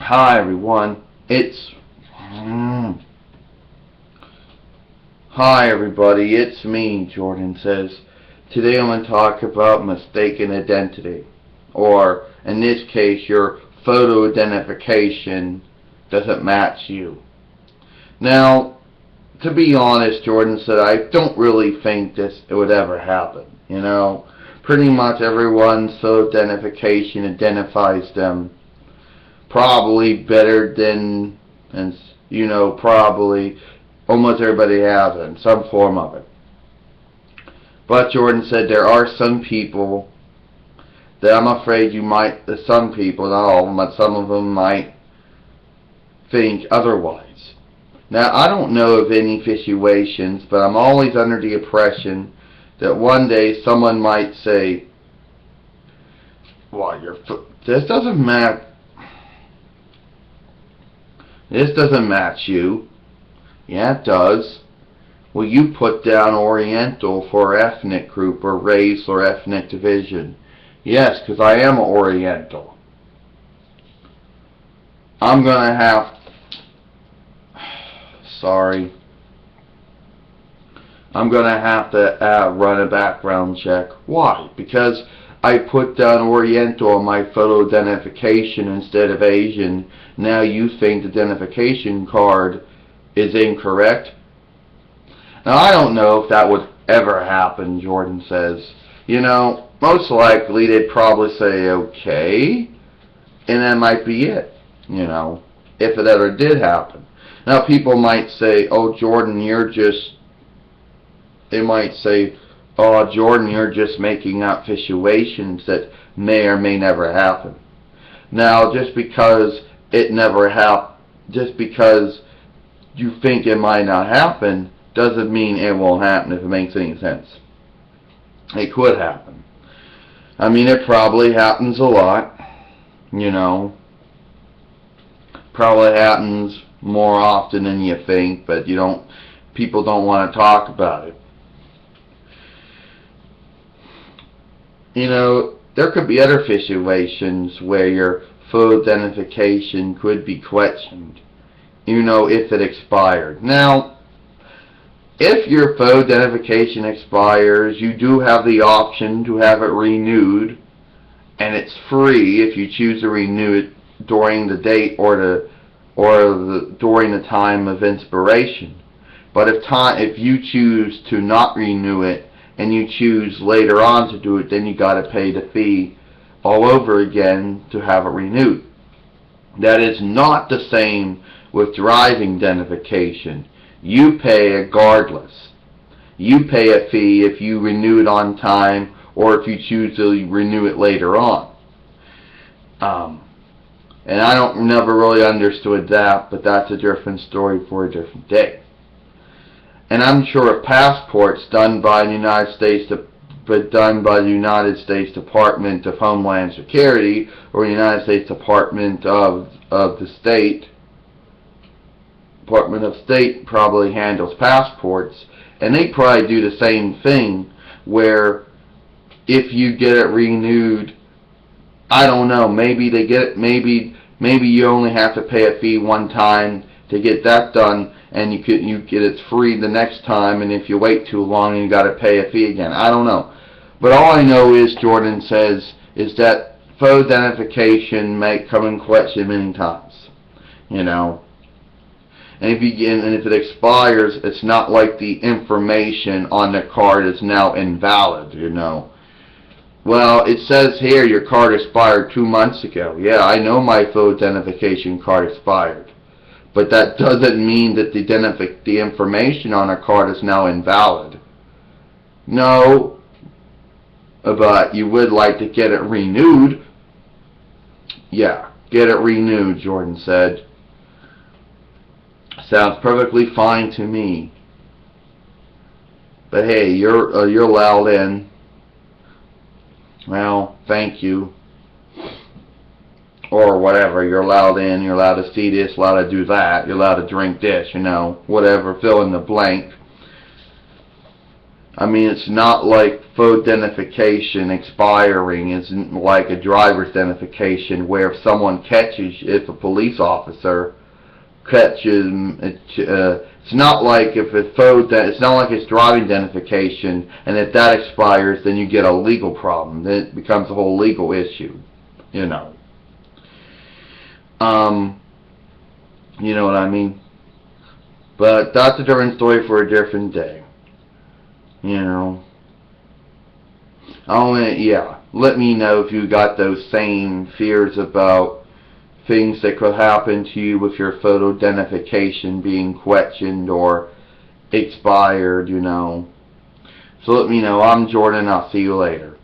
Hi everyone, Hi everybody, it's me, Jordan says. Today I'm going to talk about mistaken identity, or in this case, your photo identification doesn't match you. Now, to be honest, Jordan said, I don't really think this would ever happen. Pretty much everyone's photo identification identifies them probably better than, and probably almost everybody has it in some form of it. But Jordan said there are some people that I'm afraid some people, not all of them, but some of them might think otherwise. Now, I don't know of any situations, but I'm always under the impression that one day someone might say, well, this doesn't match. This doesn't match you. Yeah, it does. Well, you put down Oriental for ethnic group or race or ethnic division. Yes, because I am Oriental. I'm going to have... Sorry. I'm going to have to run a background check. Why? Because I put down Oriental on my photo identification instead of Asian. Now you think the identification card is incorrect? Now I don't know if that would ever happen, Jordan says. Most likely they'd probably say okay, and that might be it, if it ever did happen. Now people might say, oh Jordan, they might say, oh Jordan, you're just making up situations that may or may never happen. Now just because just because you think it might not happen, doesn't mean it won't happen, if it makes any sense. It could happen. I mean, it probably happens a lot, Probably happens more often than you think, but people don't want to talk about it. There could be other situations where your photo identification could be questioned, if it expired. Now, if your photo identification expires, you do have the option to have it renewed, and it's free if you choose to renew it during the date or during the time of expiration. But if you choose to not renew it and you choose later on to do it, then you got to pay the fee all over again to have it renewed. That is not the same with driving identification. You pay regardless. You pay a fee if you renew it on time or if you choose to renew it later on. And I never really understood that, but that's a different story for a different day. And I'm sure if passports done by the United States Department of Homeland Security or the United States Department of State probably handles passports, and they probably do the same thing where if you get it renewed, I don't know, maybe they get it, maybe you only have to pay a fee one time to get that done, and you get it free the next time, and if you wait too long, you got to pay a fee again. I don't know. But all I know is, Jordan says, is that photo identification may come in question many times. And if it expires, it's not like the information on the card is now invalid, Well, it says here your card expired 2 months ago. Yeah, I know my photo identification card expired. But that doesn't mean that the information on a card is now invalid. No, but you would like to get it renewed. Yeah, get it renewed, Jordan said. Sounds perfectly fine to me. But hey, you're allowed in. Well, thank you. Or whatever, you're allowed in, you're allowed to see this, allowed to do that, you're allowed to drink this, whatever, fill in the blank. I mean, it's not like photo identification expiring isn't like a driver's identification where if someone catches, if a police officer catches, it's not like if it's it's not like it's driving identification, and if that expires, then you get a legal problem. Then it becomes a whole legal issue, you know. You know what I mean? But that's a different story for a different day. You know. Yeah. Let me know if you got those same fears about things that could happen to you with your photo identification being questioned or expired, you know. So let me know. I'm Jordan. I'll see you later.